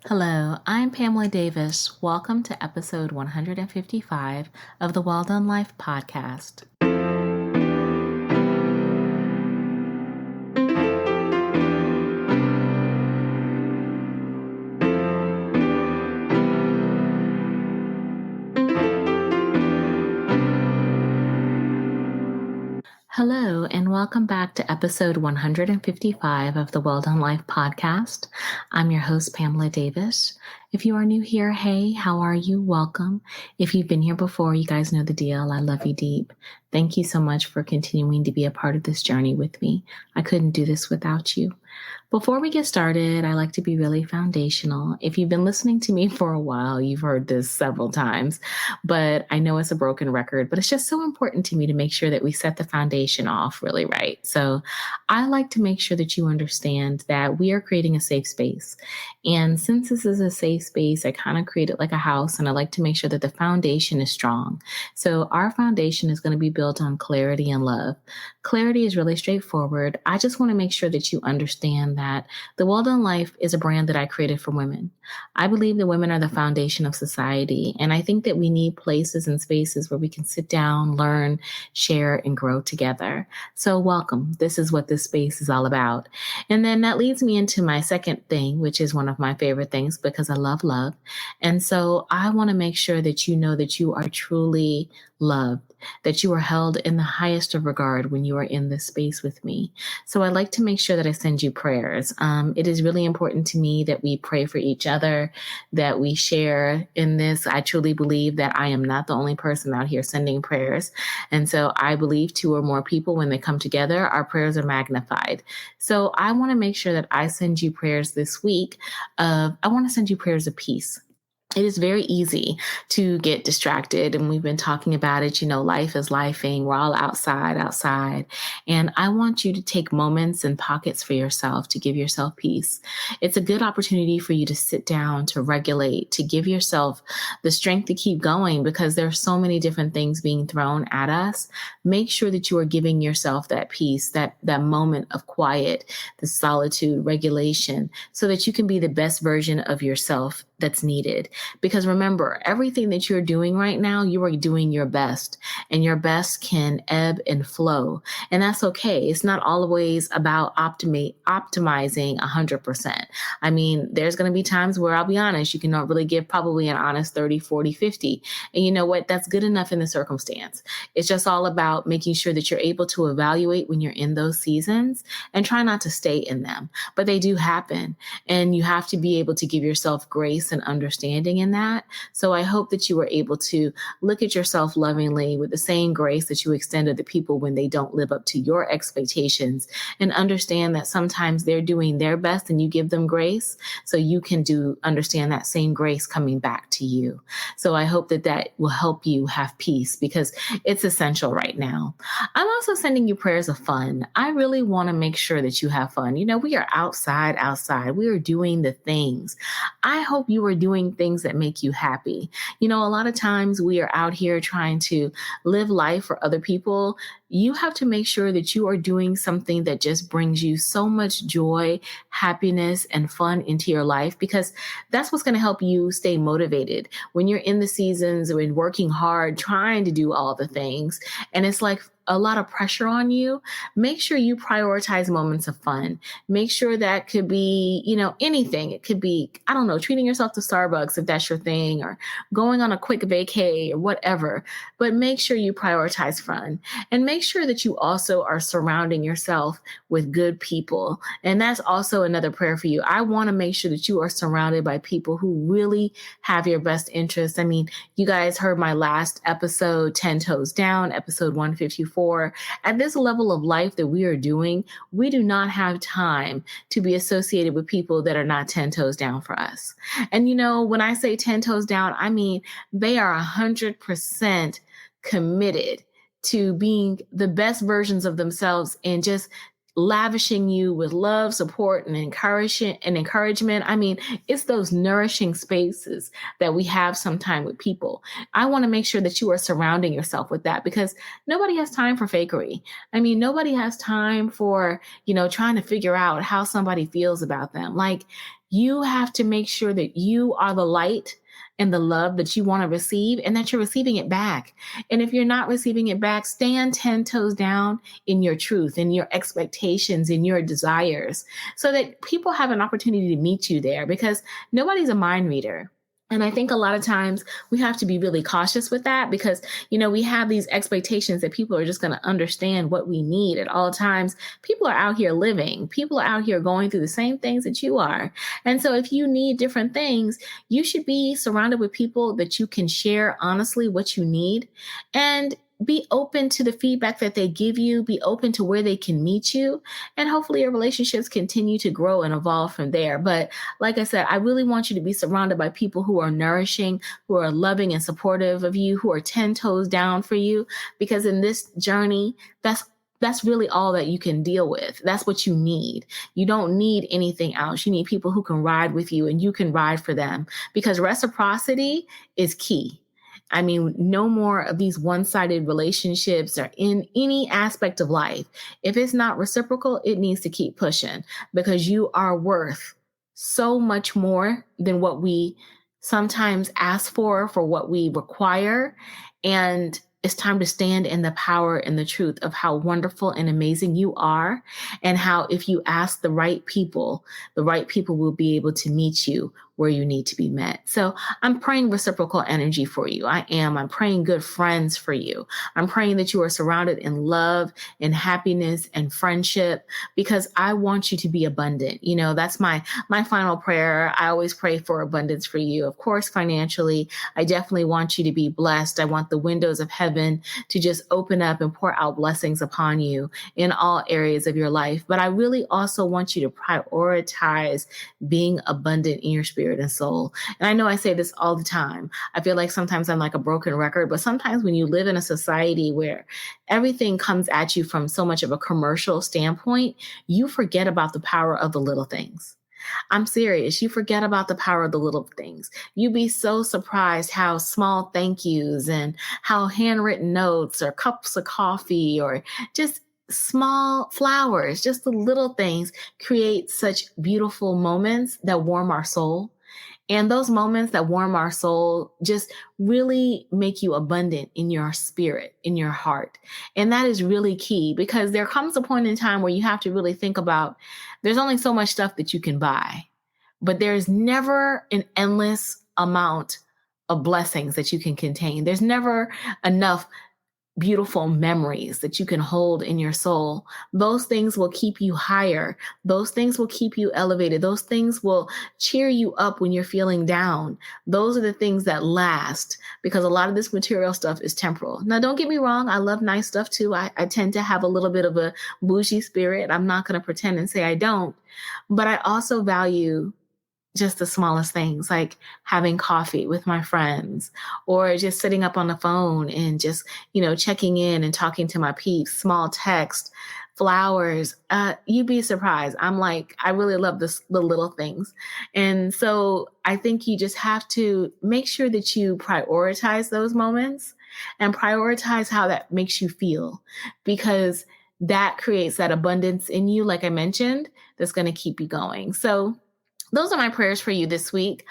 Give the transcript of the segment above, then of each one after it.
Hello, I'm Pamela Davis. Welcome to episode 155 of the Well Done Life podcast. Hello, and welcome back to episode 155 of the Well Done Life podcast. I'm your host, Pamela Davis. If you are new here, hey, how are you? Welcome. If you've been here before, you guys know the deal. I love you deep. Thank you so much for continuing to be a part of this journey with me. I couldn't do this without you. Before we get started, I like to be really foundational. If you've been listening to me for a while, you've heard this several times, but I know it's a broken record, but it's just so important to me to make sure that we set the foundation off really right. So I like to make sure that you understand that we are creating a safe space. And since this is a safe space, I kind of create it like a house, and I like to make sure that the foundation is strong. So our foundation is going to be built on clarity and love. Clarity is really straightforward. I just want to make sure that you understand that the Well Done Life is a brand that I created for women. I believe that women are the foundation of society, and I think that we need places and spaces where we can sit down, learn, share, and grow together. So welcome. This is what this space is all about. And then that leads me into my second thing, which is one of my favorite things because I love love. And so I want to make sure that you know that you are truly loved, that you are held in the highest of regard when you are in this space with me. So I like to make sure that I send you prayers. It is really important to me that we pray for each other, that we share in this. I truly believe that I am not the only person out here sending prayers. And so I believe two or more people, when they come together, our prayers are magnified. So I want to make sure that I send you prayers this week. I want to send you prayers of peace. It is very easy to get distracted. And we've been talking about it. You know, life is lifing. We're all outside. And I want you to take moments and pockets for yourself to give yourself peace. It's a good opportunity for you to sit down, to regulate, to give yourself the strength to keep going because there are so many different things being thrown at us. Make sure that you are giving yourself that peace, that moment of quiet, the solitude, regulation, so that you can be the best version of yourself that's needed. Because remember, everything that you're doing right now, you are doing your best, and your best can ebb and flow. And that's okay. It's not always about optimizing 100%. I mean, there's going to be times where I'll be honest, you cannot really give probably an honest 30, 40, 50. And you know what? That's good enough in the circumstance. It's just all about making sure that you're able to evaluate when you're in those seasons and try not to stay in them. But they do happen. And you have to be able to give yourself grace and understanding in that. So I hope that you were able to look at yourself lovingly with the same grace that you extend to the people when they don't live up to your expectations, and understand that sometimes they're doing their best and you give them grace. So you can understand that same grace coming back to you. So I hope that will help you have peace because it's essential right now. I'm also sending you prayers of fun. I really want to make sure that you have fun. You know, we are outside. We are doing the things. I hope you are doing things that make you happy. You know, a lot of times we are out here trying to live life for other people. You have to make sure that you are doing something that just brings you so much joy, happiness, and fun into your life, because that's what's going to help you stay motivated when you're in the seasons when working hard, trying to do all the things. And it's like a lot of pressure on you. Make sure you prioritize moments of fun. Make sure that could be, you know, anything. It could be, I don't know, treating yourself to Starbucks if that's your thing, or going on a quick vacay or whatever. But make sure you prioritize fun, and make sure that you also are surrounding yourself with good people. And that's also another prayer for you. I want to make sure that you are surrounded by people who really have your best interests. I mean, you guys heard my last episode, 10 Toes Down, episode 154. At this level of life that we are doing, we do not have time to be associated with people that are not 10 toes down for us. And you know, when I say 10 toes down, I mean they are 100% committed to being the best versions of themselves and just lavishing you with love, support, and encouragement. I mean, it's those nourishing spaces that we have sometime with people. I want to make sure that you are surrounding yourself with that, because nobody has time for fakery. I mean, nobody has time for, trying to figure out how somebody feels about them. Like, You have to make sure that you are the light and the love that you want to receive and that you're receiving it back. And if you're not receiving it back, stand 10 toes down in your truth, in your expectations, in your desires, so that people have an opportunity to meet you there, because nobody's a mind reader. And I think a lot of times we have to be really cautious with that because, we have these expectations that people are just going to understand what we need at all times. People are out here living. People are out here going through the same things that you are. And so if you need different things, you should be surrounded with people that you can share honestly what you need, and be open to the feedback that they give you, be open to where they can meet you, and hopefully your relationships continue to grow and evolve from there. But like I said, I really want you to be surrounded by people who are nourishing, who are loving and supportive of you, who are 10 toes down for you, because in this journey, that's really all that you can deal with. That's what you need. You don't need anything else. You need people who can ride with you and you can ride for them, because reciprocity is key. I mean, no more of these one-sided relationships or in any aspect of life. If it's not reciprocal, it needs to keep pushing, because you are worth so much more than what we sometimes ask for what we require. And it's time to stand in the power and the truth of how wonderful and amazing you are, and how if you ask the right people will be able to meet you where you need to be met. So I'm praying reciprocal energy for you. I'm praying good friends for you. I'm praying that you are surrounded in love and happiness and friendship, because I want you to be abundant. That's my final prayer. I always pray for abundance for you. Of course, financially, I definitely want you to be blessed. I want the windows of heaven to just open up and pour out blessings upon you in all areas of your life. But I really also want you to prioritize being abundant in your spirit and soul. And I know I say this all the time. I feel like sometimes I'm like a broken record, but sometimes when you live in a society where everything comes at you from so much of a commercial standpoint, you forget about the power of the little things. I'm serious. You forget about the power of the little things. You'd be so surprised how small thank yous and how handwritten notes or cups of coffee or just small flowers, just the little things, create such beautiful moments that warm our soul. And those moments that warm our soul just really make you abundant in your spirit, in your heart. And that is really key, because there comes a point in time where you have to really think about, there's only so much stuff that you can buy, but there's never an endless amount of blessings that you can contain. There's never enough beautiful memories that you can hold in your soul. Those things will keep you higher. Those things will keep you elevated. Those things will cheer you up when you're feeling down. Those are the things that last, because a lot of this material stuff is temporal. Now, don't get me wrong. I love nice stuff too. I tend to have a little bit of a bougie spirit. I'm not going to pretend and say I don't, but I also value just the smallest things, like having coffee with my friends, or just sitting up on the phone and just, checking in and talking to my peeps, small text, flowers. You'd be surprised. I'm like, I really love the little things. And so I think you just have to make sure that you prioritize those moments and prioritize how that makes you feel, because that creates that abundance in you, like I mentioned, that's going to keep you going. So those are my prayers for you this week.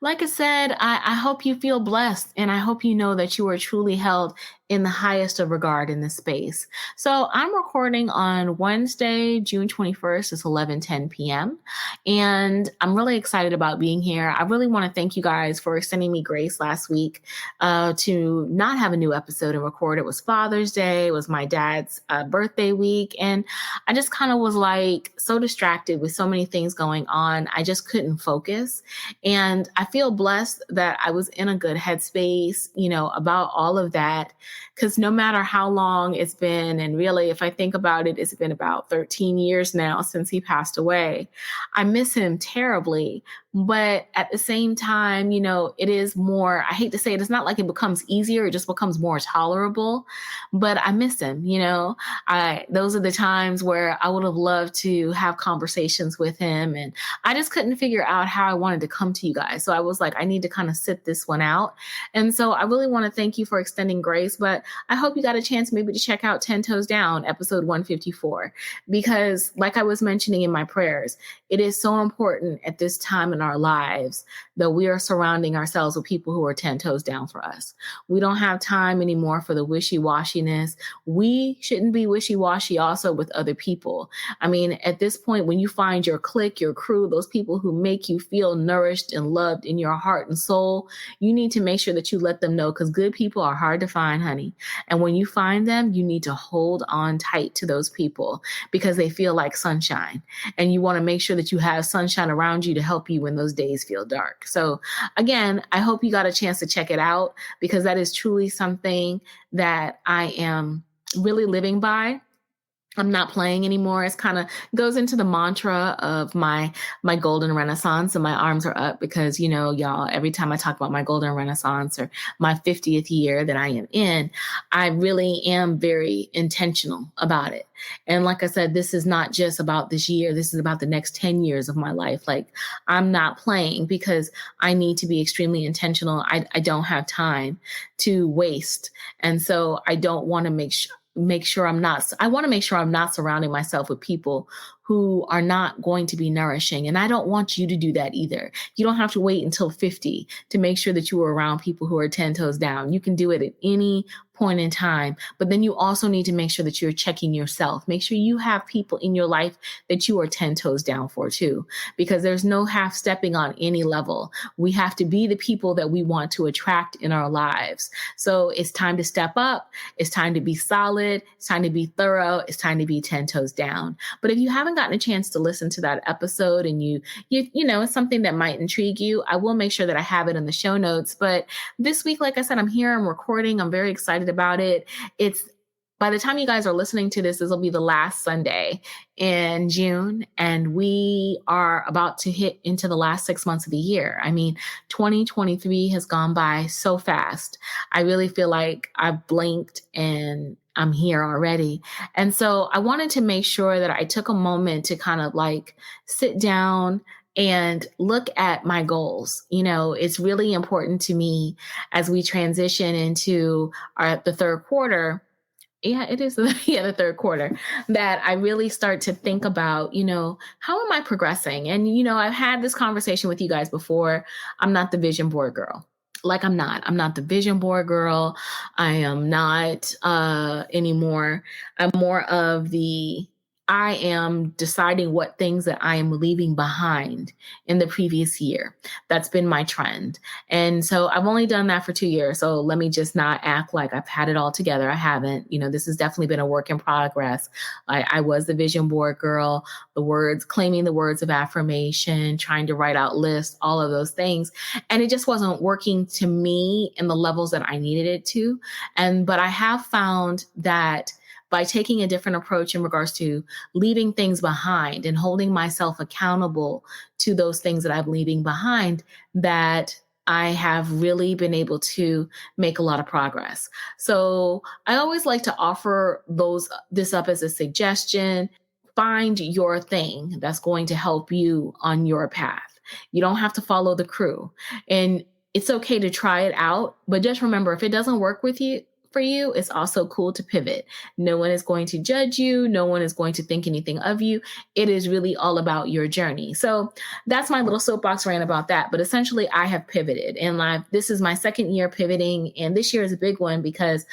Like I said, I hope you feel blessed, and I hope you know that you are truly held in the highest of regard in this space. So I'm recording on Wednesday, June 21st. It's 11:10 p.m. And I'm really excited about being here. I really want to thank you guys for extending me grace last week to not have a new episode and record. It was Father's Day. It was my dad's birthday week. And I just kind of was like so distracted with so many things going on. I just couldn't focus. And I feel blessed that I was in a good headspace, about all of that. Because no matter how long it's been, and really, if I think about it, it's been about 13 years now since he passed away. I miss him terribly, But at the same time, it is more, I hate to say it, it's not like it becomes easier, it just becomes more tolerable. But I miss him, those are the times where I would have loved to have conversations with him. And I just couldn't figure out how I wanted to come to you guys. So I was like, I need to kind of sit this one out. And so I really want to thank you for extending grace, but I hope you got a chance maybe to check out 10 Toes Down, episode 154, because like I was mentioning in my prayers, it is so important at this time in our lives that we are surrounding ourselves with people who are 10 toes down for us. We don't have time anymore for the wishy-washiness. We shouldn't be wishy-washy also with other people. I mean, at this point, when you find your clique, your crew, those people who make you feel nourished and loved in your heart and soul, you need to make sure that you let them know, because good people are hard to find, honey. And when you find them, you need to hold on tight to those people because they feel like sunshine. And you want to make sure that you have sunshine around you to help you when those days feel dark. So again, I hope you got a chance to check it out, because that is truly something that I am really living by. I'm not playing anymore. It's kind of goes into the mantra of my golden renaissance, and my arms are up because, y'all, every time I talk about my golden renaissance or my 50th year that I am in, I really am very intentional about it. And like I said, this is not just about this year. This is about the next 10 years of my life. Like, I'm not playing because I need to be extremely intentional. I don't have time to waste. And so I don't want to I want to make sure I'm not surrounding myself with people who are not going to be nourishing. And I don't want you to do that either. You don't have to wait until 50 to make sure that you are around people who are 10 toes down. You can do it at any point in time, but then you also need to make sure that you're checking yourself. Make sure you have people in your life that you are 10 toes down for too, because there's no half stepping on any level. We have to be the people that we want to attract in our lives. So it's time to step up. It's time to be solid. It's time to be thorough. It's time to be 10 toes down. But if you haven't gotten a chance to listen to that episode and you know, it's something that might intrigue you, I will make sure that I have it in the show notes. But this week, like I said, I'm here, I'm recording. I'm very excited about it. It's by the time you guys are listening to this, this will be the last Sunday in June, and we are about to hit into the last 6 months of the year. I mean, 2023 has gone by so fast. I really feel like I've blinked and I'm here already. And so I wanted to make sure that I took a moment to kind of like sit down and look at my goals. It's really important to me as we transition into the third quarter. Yeah, it is. The third quarter, that I really start to think about, how am I progressing? And, I've had this conversation with you guys before. I'm not the vision board girl. Like, I'm not the vision board girl. I am not anymore. I'm more of I am deciding what things that I am leaving behind in the previous year. That's been my trend. And so I've only done that for 2 years. So let me just not act like I've had it all together. I haven't. This has definitely been a work in progress. I was the vision board girl, claiming the words of affirmation, trying to write out lists, all of those things. And it just wasn't working to me in the levels that I needed it to. But I have found that by taking a different approach in regards to leaving things behind and holding myself accountable to those things that I'm leaving behind, that I have really been able to make a lot of progress. So I always like to offer this up as a suggestion. Find your thing that's going to help you on your path. You don't have to follow the crew. And it's okay to try it out, but just remember, if it doesn't work for you, it's also cool to pivot. No one is going to judge you. No one is going to think anything of you. It is really all about your journey. So that's my little soapbox rant about that. But essentially, I have pivoted, and this is my second year pivoting. And this year is a big one because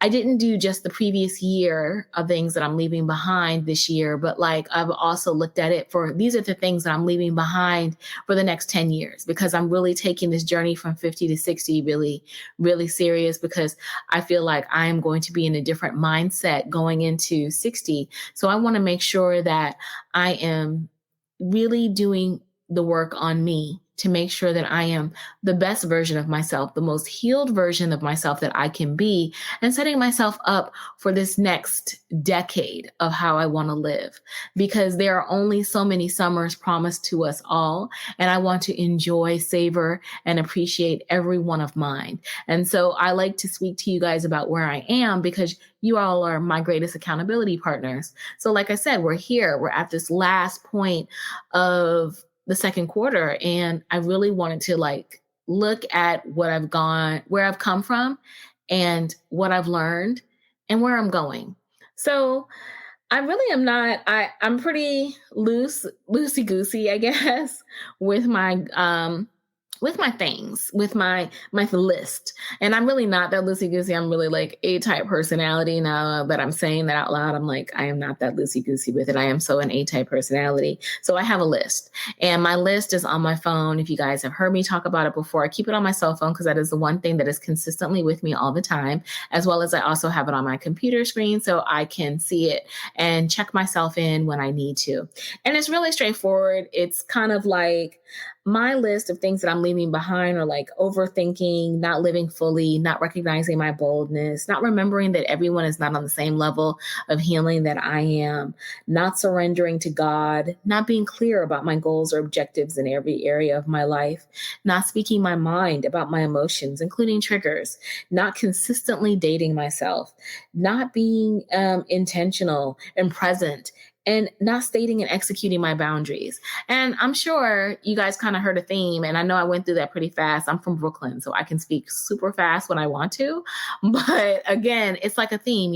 I didn't do just the previous year of things that I'm leaving behind this year, but I've also looked at it for, these are the things that I'm leaving behind for the next 10 years, because I'm really taking this journey from 50 to 60 really, really serious, because I feel like I am going to be in a different mindset going into 60. So I want to make sure that I am really doing the work on me to make sure that I am the best version of myself, the most healed version of myself that I can be, and setting myself up for this next decade of how I want to live. Because there are only so many summers promised to us all, and I want to enjoy, savor, and appreciate every one of mine. And so I like to speak to you guys about where I am because you all are my greatest accountability partners. So like I said, we're here. We're at this last point of the second quarter. And I really wanted to look at what I've gone, where I've come from and what I've learned and where I'm going. So I really am not, I'm pretty loosey goosey, I guess, with my things, with my list. And I'm really not that loosey goosey. I'm really like A-type personality. Now that I'm saying that out loud, I'm like, I am not that loosey goosey with it. I am so an A-type personality. So I have a list, and my list is on my phone. If you guys have heard me talk about it before, I keep it on my cell phone because that is the one thing that is consistently with me all the time, as well as I also have it on my computer screen so I can see it and check myself in when I need to. And it's really straightforward. It's kind of like my list of things that I'm leaving behind are like overthinking, not living fully, not recognizing my boldness, not remembering that everyone is not on the same level of healing that I am, not surrendering to God, not being clear about my goals or objectives in every area of my life, not speaking my mind about my emotions, including triggers, not consistently dating myself, not being intentional and present, and not stating and executing my boundaries. And I'm sure you guys kind of heard a theme, and I know I went through that pretty fast. I'm from Brooklyn, so I can speak super fast when I want to. But again, it's like a theme,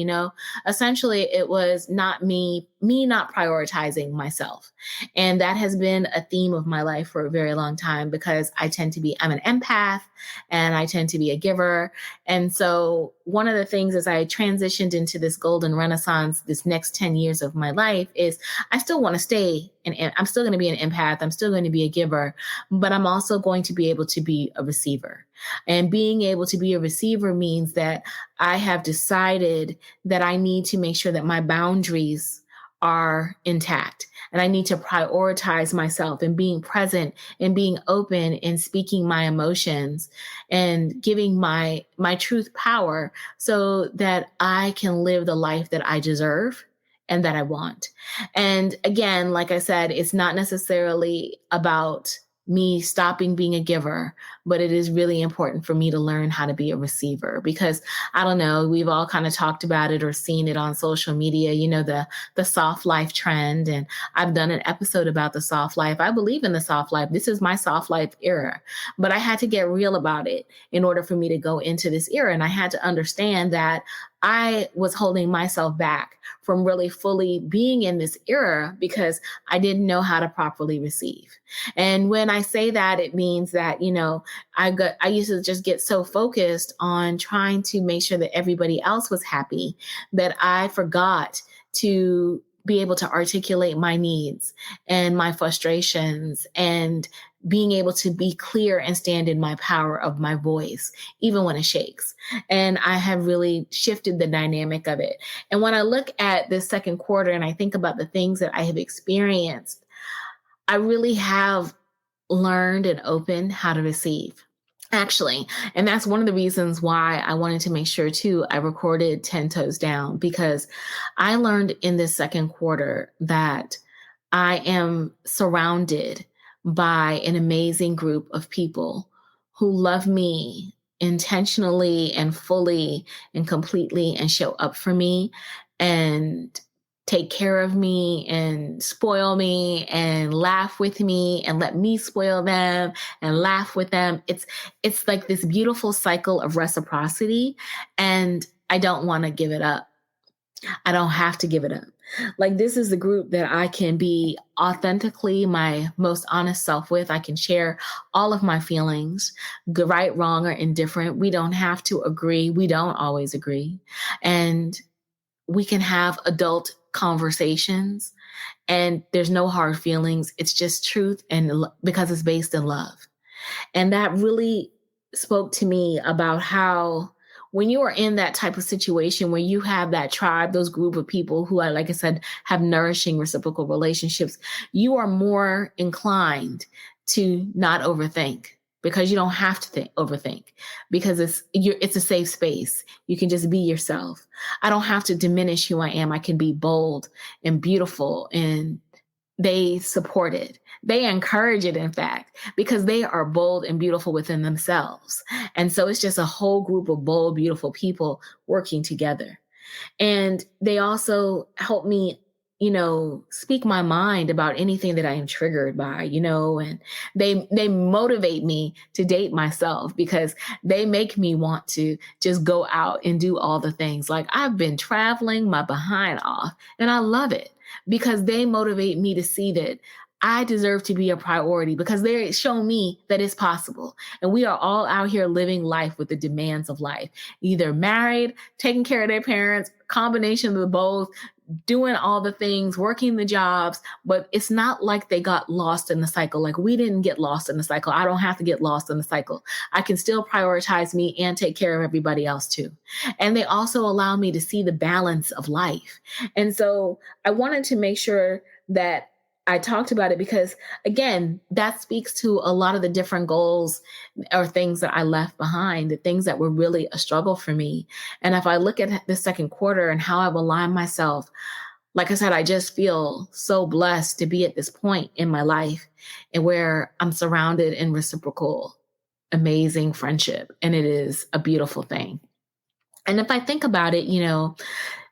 essentially it was not me not prioritizing myself. And that has been a theme of my life for a very long time because I'm an empath and I tend to be a giver. And so one of the things as I transitioned into this golden renaissance, this next 10 years of my life is I still want to stay and I'm still going to be an empath. I'm still going to be a giver, but I'm also going to be able to be a receiver. And being able to be a receiver means that I have decided that I need to make sure that my boundaries are intact. And I need to prioritize myself and being present and being open and speaking my emotions and giving my truth power so that I can live the life that I deserve and that I want. And again, like I said, it's not necessarily about me stopping being a giver, but it is really important for me to learn how to be a receiver because I don't know, we've all kind of talked about it or seen it on social media, the soft life trend. And I've done an episode about the soft life. I believe in the soft life. This is my soft life era, but I had to get real about it in order for me to go into this era. And I had to understand that I was holding myself back from really fully being in this era because I didn't know how to properly receive. And when I say that, it means that, I used to just get so focused on trying to make sure that everybody else was happy that I forgot to be able to articulate my needs and my frustrations and being able to be clear and stand in my power of my voice, even when it shakes. And I have really shifted the dynamic of it. And when I look at this second quarter and I think about the things that I have experienced, I really have learned and opened how to receive. Actually, and that's one of the reasons why I wanted to make sure too, I recorded 10 Toes Down because I learned in this second quarter that I am surrounded by an amazing group of people who love me intentionally and fully and completely and show up for me and take care of me and spoil me and laugh with me and let me spoil them and laugh with them. It's like this beautiful cycle of reciprocity, and I don't want to give it up. I don't have to give it up. Like, this is the group that I can be authentically my most honest self with. I can share all of my feelings, right, wrong, or indifferent. We don't have to agree. We don't always agree. And we can have adult conversations and there's no hard feelings. It's just truth, and because it's based in love. And that really spoke to me about how when you are in that type of situation where you have that tribe, those group of people who, like I said, have nourishing reciprocal relationships, you are more inclined to not overthink, because you don't have to overthink, because it's a safe space. You can just be yourself. I don't have to diminish who I am. I can be bold and beautiful, and they support it. They encourage it, in fact, because they are bold and beautiful within themselves. And so it's just a whole group of bold, beautiful people working together. And they also help me, speak my mind about anything that I am triggered by, and they motivate me to date myself, because they make me want to just go out and do all the things. Like, I've been traveling my behind off, and I love it, because they motivate me to see that I deserve to be a priority, because they show me that it's possible. And we are all out here living life with the demands of life, either married, taking care of their parents, combination of both, doing all the things, working the jobs. But it's not like they got lost in the cycle. Like, we didn't get lost in the cycle. I don't have to get lost in the cycle. I can still prioritize me and take care of everybody else too. And they also allow me to see the balance of life. And so I wanted to make sure that I talked about it, because, again, that speaks to a lot of the different goals or things that I left behind, the things that were really a struggle for me. And if I look at the second quarter and how I've aligned myself, like I said, I just feel so blessed to be at this point in my life, and where I'm surrounded in reciprocal, amazing friendship. And it is a beautiful thing. And if I think about it,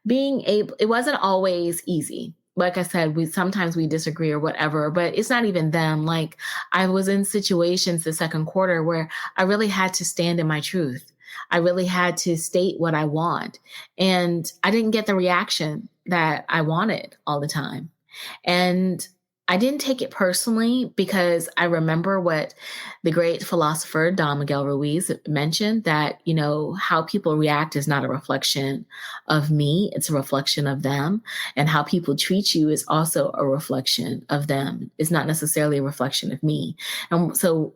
it wasn't always easy. Like I said, sometimes we disagree or whatever, but it's not even them. Like, I was in situations the second quarter where I really had to stand in my truth. I really had to state what I want. And I didn't get the reaction that I wanted all the time. And I didn't take it personally, because I remember what the great philosopher Don Miguel Ruiz mentioned, that, how people react is not a reflection of me. It's a reflection of them. And how people treat you is also a reflection of them. It's not necessarily a reflection of me. And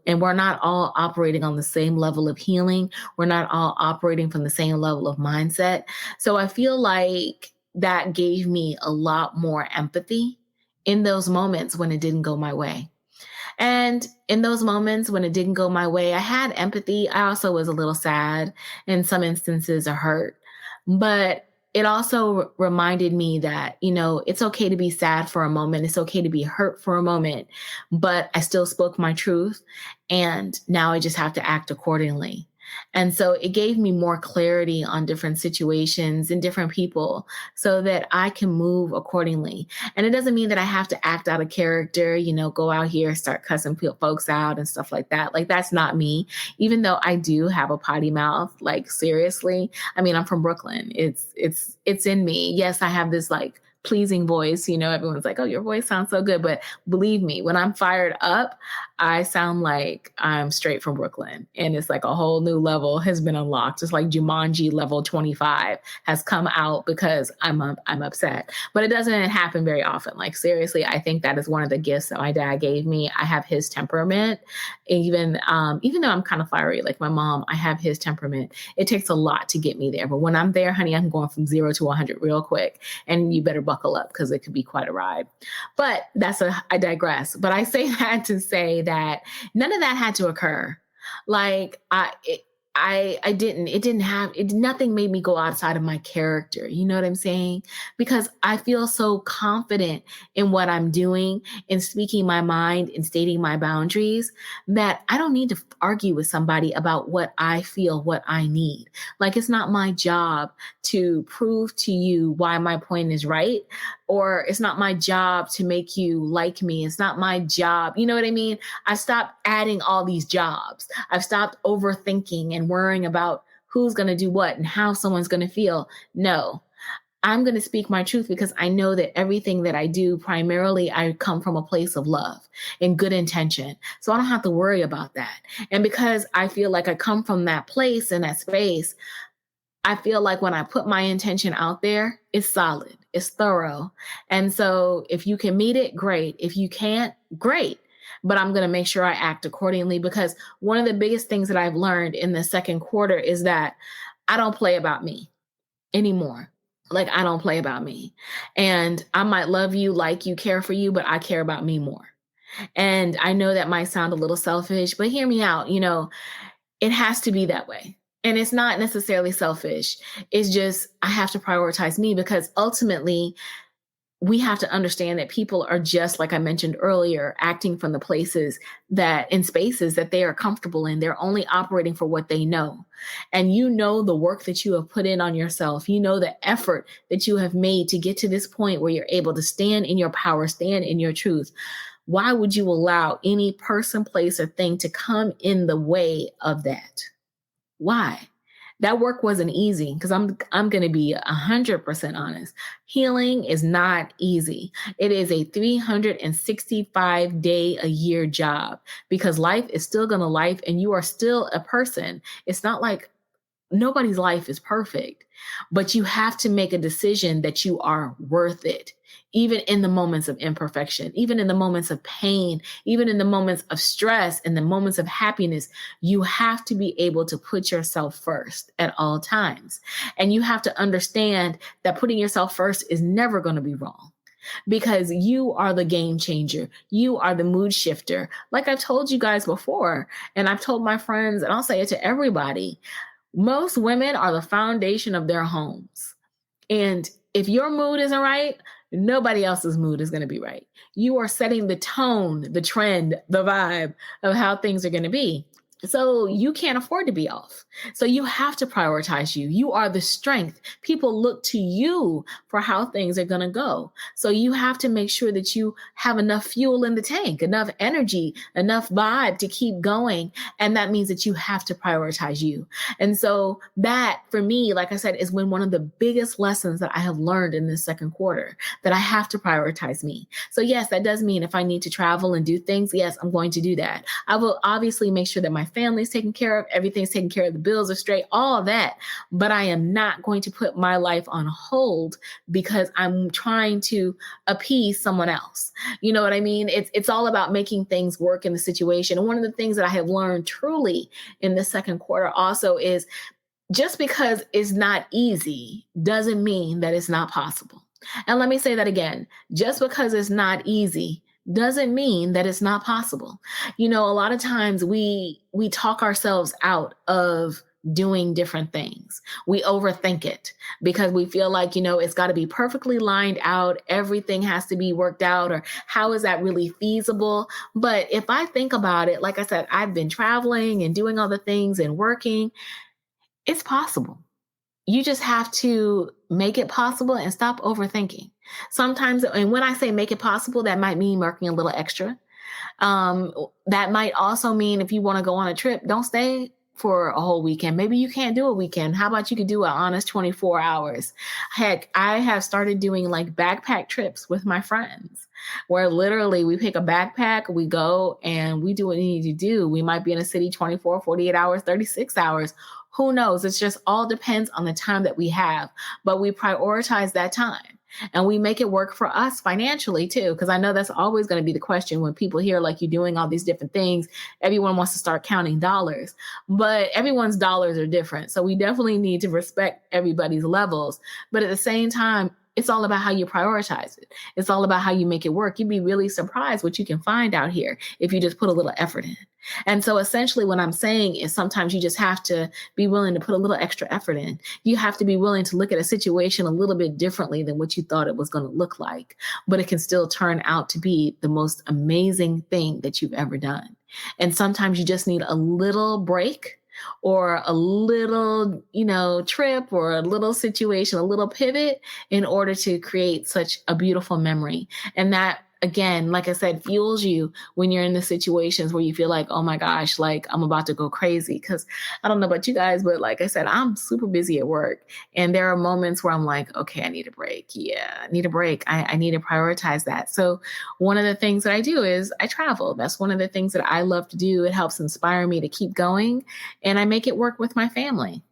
we're not all operating on the same level of healing. We're not all operating from the same level of mindset. So I feel like that gave me a lot more empathy in those moments when it didn't go my way. And in those moments when it didn't go my way, I had empathy. I also was a little sad, in some instances, or hurt. But it also reminded me that, it's okay to be sad for a moment. It's okay to be hurt for a moment. But I still spoke my truth. And now I just have to act accordingly. And so it gave me more clarity on different situations and different people, so that I can move accordingly. And it doesn't mean that I have to act out of character, go out here, start cussing folks out and stuff like that. Like, that's not me. Even though I do have a potty mouth, like, seriously, I mean, I'm from Brooklyn. It's in me. Yes, I have this like pleasing voice. Everyone's like, oh, your voice sounds so good. But believe me, when I'm fired up, I sound like I'm straight from Brooklyn. And it's like a whole new level has been unlocked. It's like Jumanji level 25 has come out, because I'm upset. But it doesn't happen very often. Like, seriously, I think that is one of the gifts that my dad gave me. I have his temperament. Even though I'm kind of fiery, like my mom, I have his temperament. It takes a lot to get me there. But when I'm there, honey, I'm going from 0 to 100 real quick. And you better buckle up, because it could be quite a ride. But I digress. But I say that to say that none of that had to occur. Like, nothing made me go outside of my character. You know what I'm saying? Because I feel so confident in what I'm doing, in speaking my mind and stating my boundaries, that I don't need to argue with somebody about what I feel, what I need. Like, it's not my job to prove to you why my point is right, or it's not my job to make you like me. It's not my job. You know what I mean? I stopped adding all these jobs. I've stopped overthinking and worrying about who's going to do what and how someone's going to feel. No, I'm going to speak my truth, because I know that everything that I do, primarily, I come from a place of love and good intention. So I don't have to worry about that. And because I feel like I come from that place and that space, I feel like when I put my intention out there, it's solid, it's thorough. And so if you can meet it, great. If you can't, great. But I'm going to make sure I act accordingly, because one of the biggest things that I've learned in the second quarter is that I don't play about me anymore. Like, I don't play about me. And I might love you, like you, care for you, but I care about me more. And I know that might sound a little selfish, but hear me out. It has to be that way. And it's not necessarily selfish. It's just I have to prioritize me, because ultimately we have to understand that people are, just like I mentioned earlier, acting from the places that in spaces that they are comfortable in. They're only operating for what they know. And the work that you have put in on yourself, the effort that you have made to get to this point where you're able to stand in your power, stand in your truth. Why would you allow any person, place, or thing to come in the way of that? Why? That work wasn't easy, because I'm going to be 100% honest. Healing is not easy. It is a 365-day-a-year job, because life is still going to life, and you are still a person. It's not like nobody's life is perfect, but you have to make a decision that you are worth it. Even in the moments of imperfection, even in the moments of pain, even in the moments of stress, in the moments of happiness, you have to be able to put yourself first at all times. And you have to understand that putting yourself first is never going to be wrong, because you are the game changer. You are the mood shifter. Like I've told you guys before, and I've told my friends, and I'll say it to everybody, most women are the foundation of their homes. And if your mood isn't right, nobody else's mood is going to be right. You are setting the tone, the trend, the vibe of how things are going to be. So you can't afford to be off. So you have to prioritize you. You are the strength. People look to you for how things are going to go. So you have to make sure that you have enough fuel in the tank, enough energy, enough vibe to keep going. And that means that you have to prioritize you. And so that, for me, like I said, is one of the biggest lessons that I have learned in this second quarter, that I have to prioritize me. So yes, that does mean if I need to travel and do things, yes, I'm going to do that. I will obviously make sure that my family's taken care of, everything's taken care of, the bills are straight, all of that. But I am not going to put my life on hold because I'm trying to appease someone else. You know what I mean? It's all about making things work in the situation. And one of the things that I have learned truly in the second quarter also is, just because it's not easy doesn't mean that it's not possible. And let me say that again. Just because it's not easy doesn't mean that it's not possible. A lot of times we talk ourselves out of doing different things. We overthink it because we feel like, it's got to be perfectly lined out. Everything has to be worked out, or how is that really feasible? But if I think about it, like I said, I've been traveling and doing all the things and working. It's possible. You just have to make it possible and stop overthinking. Sometimes, and when I say make it possible, that might mean working a little extra. That might also mean if you want to go on a trip, don't stay for a whole weekend. Maybe you can't do a weekend. How about you could do an honest 24 hours? Heck, I have started doing like backpack trips with my friends, where literally we pick a backpack, we go and we do what we need to do. We might be in a city 24, 48 hours, 36 hours. Who knows? It just all depends on the time that we have, but we prioritize that time. And we make it work for us financially too, because I know that's always going to be the question when people hear like you're doing all these different things. Everyone wants to start counting dollars, but everyone's dollars are different. So we definitely need to respect everybody's levels. But at the same time, it's all about how you prioritize it. It's all about how you make it work. You'd be really surprised what you can find out here if you just put a little effort in. And so essentially what I'm saying is sometimes you just have to be willing to put a little extra effort in. You have to be willing to look at a situation a little bit differently than what you thought it was going to look like, but it can still turn out to be the most amazing thing that you've ever done. And sometimes you just need a little break, or a little, trip, or a little situation, a little pivot in order to create such a beautiful memory. And that, again, like I said, fuels you when you're in the situations where you feel like, oh my gosh, like I'm about to go crazy. Cause I don't know about you guys, but like I said, I'm super busy at work. And there are moments where I'm like, okay, I need a break. Yeah, I need a break. I need to prioritize that. So one of the things that I do is I travel. That's one of the things that I love to do. It helps inspire me to keep going. And I make it work with my family.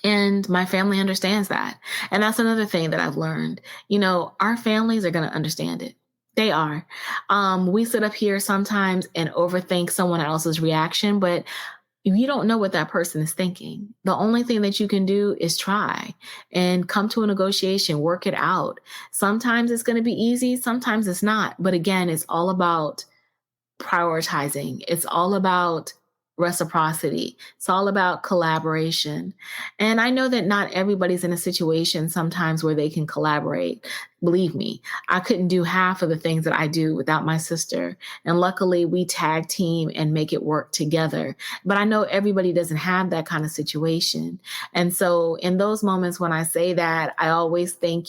And my family understands that. And that's another thing that I've learned. Our families are going to understand it. They are. We sit up here sometimes and overthink someone else's reaction, but you don't know what that person is thinking. The only thing that you can do is try and come to a negotiation, work it out. Sometimes it's going to be easy, sometimes it's not. But again, it's all about prioritizing. It's all about reciprocity. It's all about collaboration. And I know that not everybody's in a situation sometimes where they can collaborate. Believe me, I couldn't do half of the things that I do without my sister. And luckily, we tag team and make it work together. But I know everybody doesn't have that kind of situation. And so in those moments when I say that, I always think,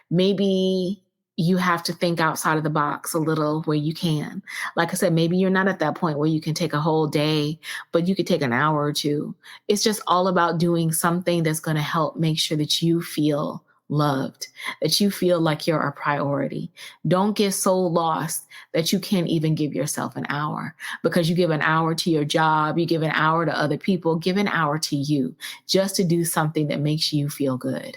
maybe you have to think outside of the box a little where you can. Like I said, maybe you're not at that point where you can take a whole day, but you could take an hour or two. It's just all about doing something that's going to help make sure that you feel loved, that you feel like you're a priority. Don't get so lost that you can't even give yourself an hour, because you give an hour to your job, you give an hour to other people, give an hour to you just to do something that makes you feel good.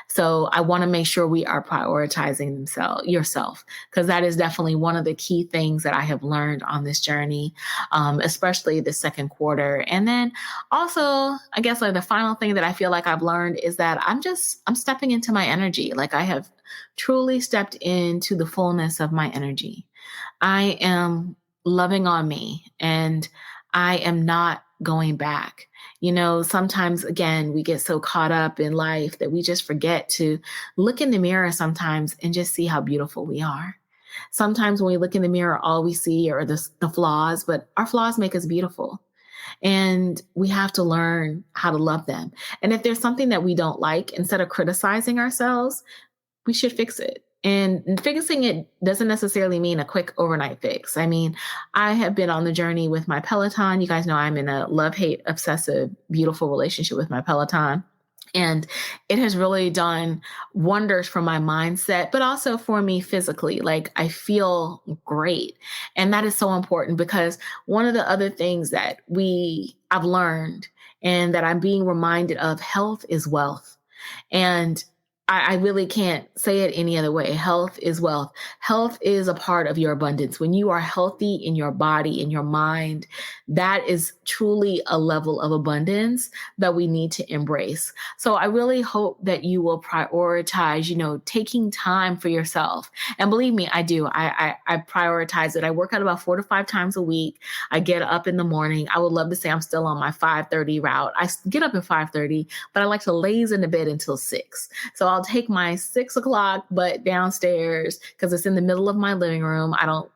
So I want to make sure we are prioritizing yourself, because that is definitely one of the key things that I have learned on this journey, especially the second quarter. And then also, I guess like the final thing that I feel like I've learned is that I'm stepping into my energy. Like I have truly stepped into the fullness of my energy. I am loving on me and I am not going back. Sometimes, again, we get so caught up in life that we just forget to look in the mirror sometimes and just see how beautiful we are. Sometimes when we look in the mirror, all we see are the flaws, but our flaws make us beautiful. And we have to learn how to love them. And if there's something that we don't like, instead of criticizing ourselves, we should fix it. And fixing it doesn't necessarily mean a quick overnight fix. I mean, I have been on the journey with my Peloton. You guys know I'm in a love-hate, obsessive, beautiful relationship with my Peloton. And it has really done wonders for my mindset, but also for me physically. Like I feel great. And that is so important, because one of the other things that I've learned and that I'm being reminded of, health is wealth. And I really can't say it any other way. Health is wealth. Health is a part of your abundance. When you are healthy in your body, in your mind, that is truly a level of abundance that we need to embrace. So I really hope that you will prioritize, taking time for yourself. And believe me, I do. I prioritize it. I work out about 4 to 5 times a week. I get up in the morning. I would love to say I'm still on my 5:30 route. I get up at 5:30, but I like to laze in the bed until 6. So I'll take my 6 o'clock butt downstairs because it's in the middle of my living room. I don't,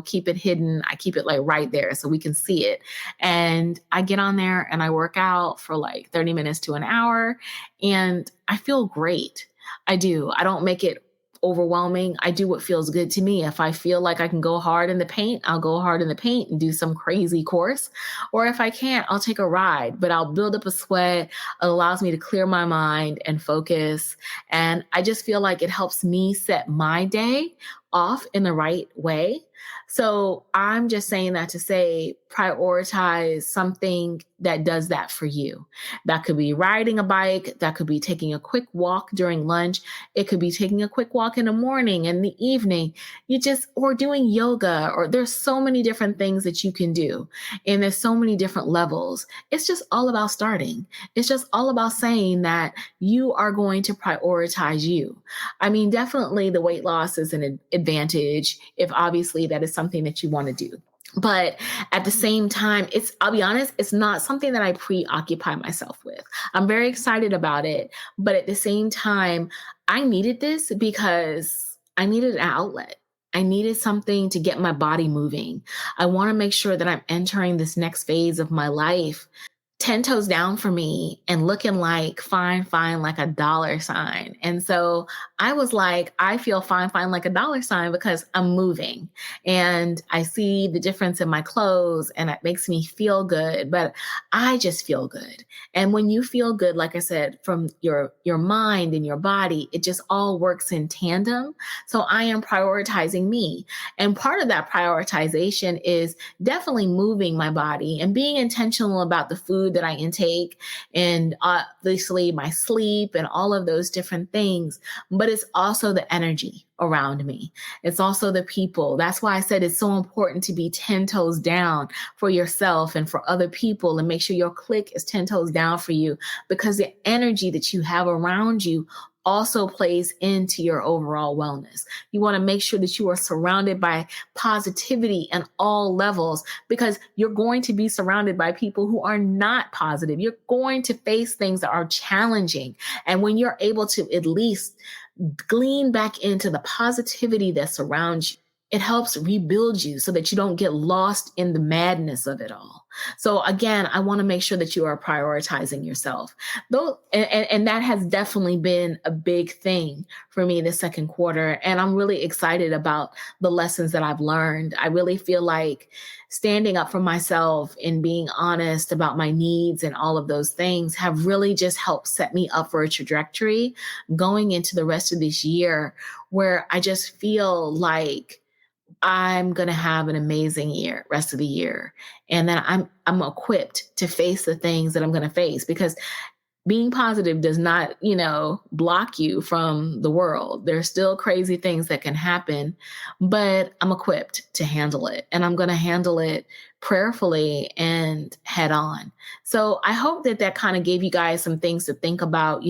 keep it hidden. I keep it like right there so we can see it. And I get on there and I work out for like 30 minutes to an hour and I feel great. I do. I don't make it overwhelming. I do what feels good to me. If I feel like I can go hard in the paint, I'll go hard in the paint and do some crazy course. Or if I can't, I'll take a ride, but I'll build up a sweat. It allows me to clear my mind and focus. And I just feel like it helps me set my day off in the right way. So I'm just saying that to say, prioritize something that does that for you. That could be riding a bike. That could be taking a quick walk during lunch. It could be taking a quick walk in the morning and the evening. Or doing yoga, or there's so many different things that you can do. And there's so many different levels. It's just all about starting. It's just all about saying that you are going to prioritize you. I mean, definitely the weight loss is an advantage if obviously that is something that you want to do. But at the same time, I'll be honest, it's not something that I preoccupy myself with. I'm very excited about it. But at the same time, I needed this because I needed an outlet. I needed something to get my body moving. I want to make sure that I'm entering this next phase of my life 10 toes down for me and looking like fine, like a dollar sign. And so I was like, I feel fine like a dollar sign because I'm moving and I see the difference in my clothes and it makes me feel good, but I just feel good. And when you feel good, like I said, from your mind and your body, it just all works in tandem. So I am prioritizing me. And part of that prioritization is definitely moving my body and being intentional about the food that I intake and obviously my sleep and all of those different things. But it's also the energy around me. It's also the people. That's why I said it's so important to be 10 toes down for yourself and for other people, and make sure your clique is 10 toes down for you, because the energy that you have around you also plays into your overall wellness. You want to make sure that you are surrounded by positivity in all levels, because you're going to be surrounded by people who are not positive. You're going to face things that are challenging. And when you're able to at least glean back into the positivity that surrounds you, it helps rebuild you so that you don't get lost in the madness of it all. So again, I want to make sure that you are prioritizing yourself. Though, and that has definitely been a big thing for me this second quarter. And I'm really excited about the lessons that I've learned. I really feel like standing up for myself and being honest about my needs and all of those things have really just helped set me up for a trajectory going into the rest of this year, where I just feel like I'm going to have an amazing year, rest of the year. And then I'm equipped to face the things that I'm going to face, because being positive does not, block you from the world. There's still crazy things that can happen, but I'm equipped to handle it, and I'm going to handle it prayerfully and head on. So I hope that kind of gave you guys some things to think about,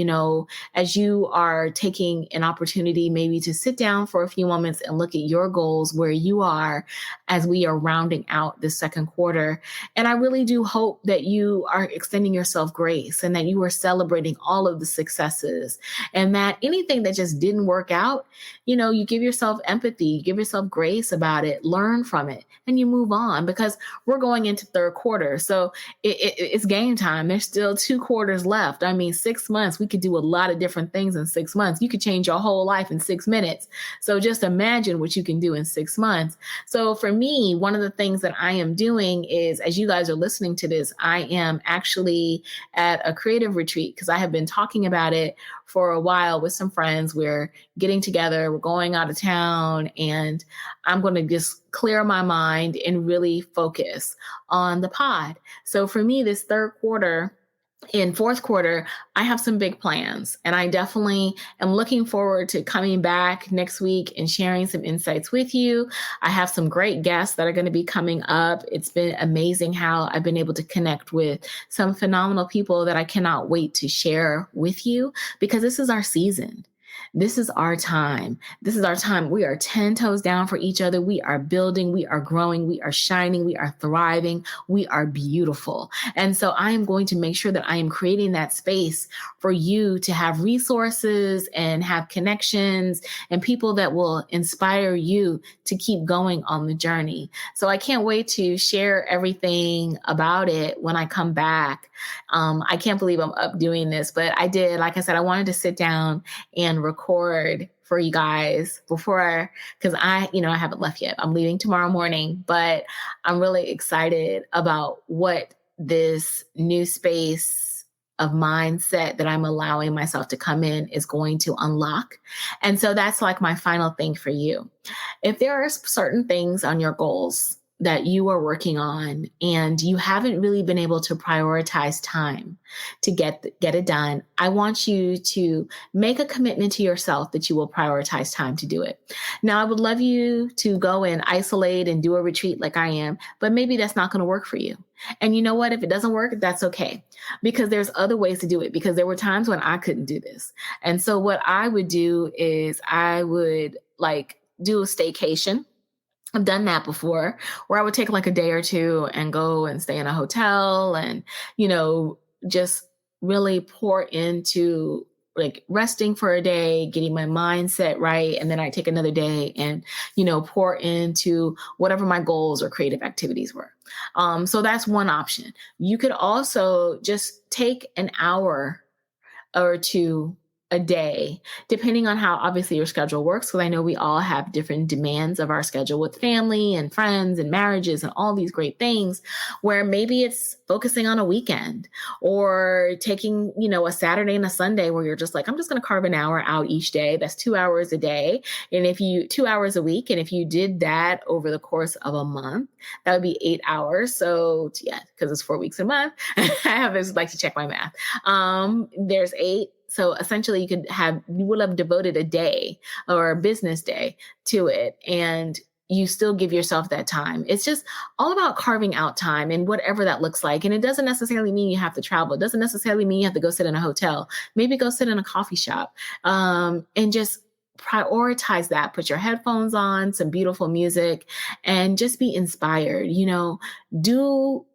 as you are taking an opportunity maybe to sit down for a few moments and look at your goals, where you are as we are rounding out this second quarter. And I really do hope that you are extending yourself grace, and that you are celebrating all of the successes, and that anything that just didn't work out, you give yourself empathy, you give yourself grace about it, learn from it, and you move on, because we're going into third quarter. So it's game time. There's still 2 quarters left. I mean, 6 months, we could do a lot of different things in 6 months. You could change your whole life in 6 minutes. So just imagine what you can do in 6 months. So for me, one of the things that I am doing is, as you guys are listening to this, I am actually at a creative retreat, because I have been talking about it for a while with some friends. We're getting together, we're going out of town, and I'm going to just clear my mind and really focus on the pod. So for me, this third quarter, in fourth quarter, I have some big plans, and I definitely am looking forward to coming back next week and sharing some insights with you. I have some great guests that are going to be coming up. It's been amazing how I've been able to connect with some phenomenal people that I cannot wait to share with you, because this is our season. This is our time. This is our time. We are 10 toes down for each other. We are building, we are growing, we are shining, we are thriving, we are beautiful. And so I am going to make sure that I am creating that space for you to have resources and have connections and people that will inspire you to keep going on the journey. So I can't wait to share everything about it when I come back. I can't believe I'm up doing this, but I did. Like I said, I wanted to sit down and record for you guys because I haven't left yet. I'm leaving tomorrow morning, but I'm really excited about what this new space of mindset that I'm allowing myself to come in is going to unlock. And so that's like my final thing for you. If there are certain things on your goals that you are working on and you haven't really been able to prioritize time to get it done, I want you to make a commitment to yourself that you will prioritize time to do it. Now, I would love you to go and isolate and do a retreat like I am, but maybe that's not going to work for you. And you know what? If it doesn't work, that's okay, because there's other ways to do it, because there were times when I couldn't do this. And so what I would do is I would do a staycation. I've done that before, where I would take like a day or two and go and stay in a hotel and, just really pour into resting for a day, getting my mindset right. And then I take another day and, pour into whatever my goals or creative activities were. So that's one option. You could also just take an hour or two a day, depending on how obviously your schedule works. Because I know we all have different demands of our schedule with family and friends and marriages and all these great things, where maybe it's focusing on a weekend or taking, a Saturday and a Sunday where you're just like, I'm just going to carve an hour out each day. That's 2 hours a day. And 2 hours a week. And if you did that over the course of a month, that would be 8 hours. So yeah, because it's 4 weeks a month. I have this like to check my math. There's 8. So essentially you will have devoted a day or a business day to it, and you still give yourself that time. It's just all about carving out time and whatever that looks like. And it doesn't necessarily mean you have to travel. It doesn't necessarily mean you have to go sit in a hotel. Maybe go sit in a coffee shop, and just prioritize that. Put your headphones on, some beautiful music, and just be inspired. Do do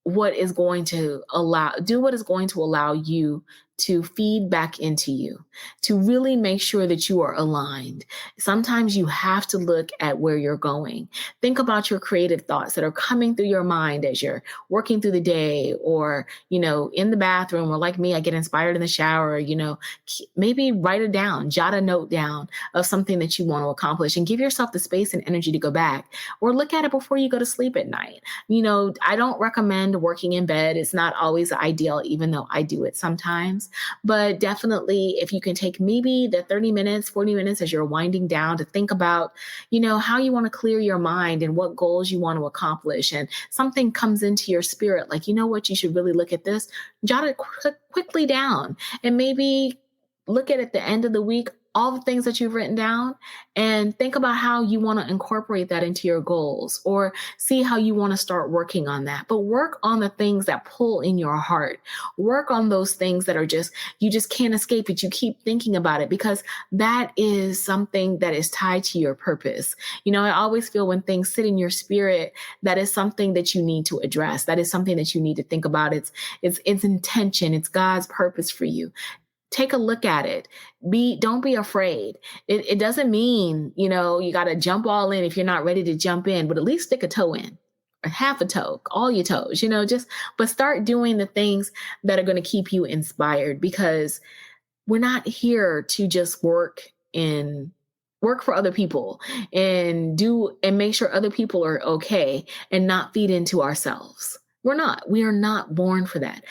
what is going to allow you to feed back into you, to really make sure that you are aligned. Sometimes you have to look at where you're going. Think about your creative thoughts that are coming through your mind as you're working through the day, or, in the bathroom, or like me, I get inspired in the shower. Maybe write it down, jot a note down of something that you want to accomplish, and give yourself the space and energy to go back, or look at it before you go to sleep at night. I don't recommend working in bed. It's not always ideal, even though I do it sometimes. But definitely, if you can take maybe the 30 minutes, 40 minutes as you're winding down to think about, how you want to clear your mind and what goals you want to accomplish, and something comes into your spirit, like, what, you should really look at this, jot it quickly down, and maybe look at the end of the week, all the things that you've written down, and think about how you want to incorporate that into your goals, or see how you want to start working on that. But work on the things that pull in your heart. Work on those things that are you just can't escape it. You keep thinking about it, because that is something that is tied to your purpose. I always feel when things sit in your spirit, that is something that you need to address. That is something that you need to think about. It's intention. It's God's purpose for you. Take a look at it. Don't be afraid. It doesn't mean, you got to jump all in if you're not ready to jump in, but at least stick a toe in, or half a toe, all your toes, but start doing the things that are going to keep you inspired, because we're not here to just work for other people and make sure other people are okay and not feed into ourselves. We are not born for that.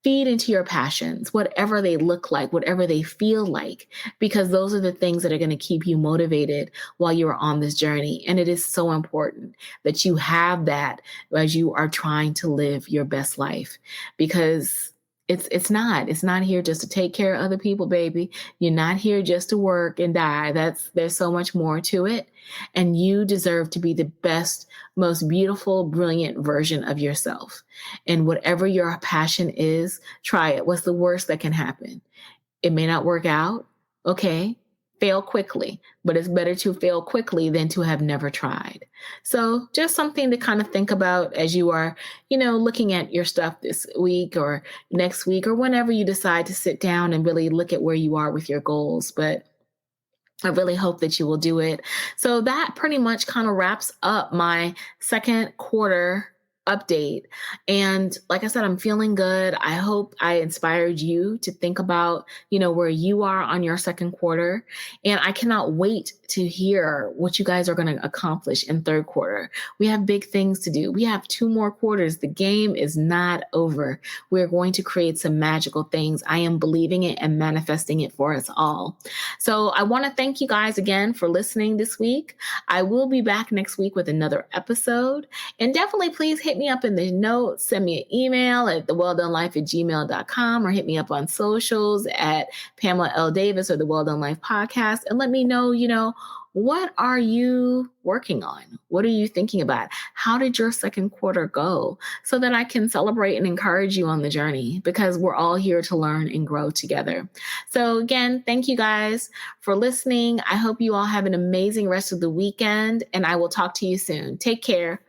Feed into your passions, whatever they look like, whatever they feel like, because those are the things that are going to keep you motivated while you are on this journey. And it is so important that you have that as you are trying to live your best life, because it's not here just to take care of other people, baby. You're not here just to work and die. There's so much more to it. And you deserve to be the best, most beautiful, brilliant version of yourself. And whatever your passion is, try it. What's the worst that can happen? It may not work out. Okay. Fail quickly, but it's better to fail quickly than to have never tried. So just something to kind of think about as you are, looking at your stuff this week or next week, or whenever you decide to sit down and really look at where you are with your goals. But I really hope that you will do it. So that pretty much kind of wraps up my second quarter update. And like I said, I'm feeling good. I hope I inspired you to think about, where you are on your second quarter. And I cannot wait to hear what you guys are going to accomplish in third quarter. We have big things to do. We have 2 more quarters. The game is not over. We're going to create some magical things. I am believing it and manifesting it for us all. So I want to thank you guys again for listening this week. I will be back next week with another episode. And definitely please hit me up in the notes. Send me an email at thewelldonelife@gmail.com, or hit me up on socials at Pamela L. Davis or the Well Done Life Podcast, and let me know, what are you working on? What are you thinking about? How did your second quarter go? So that I can celebrate and encourage you on the journey, because we're all here to learn and grow together. So again, thank you guys for listening. I hope you all have an amazing rest of the weekend, and I will talk to you soon. Take care.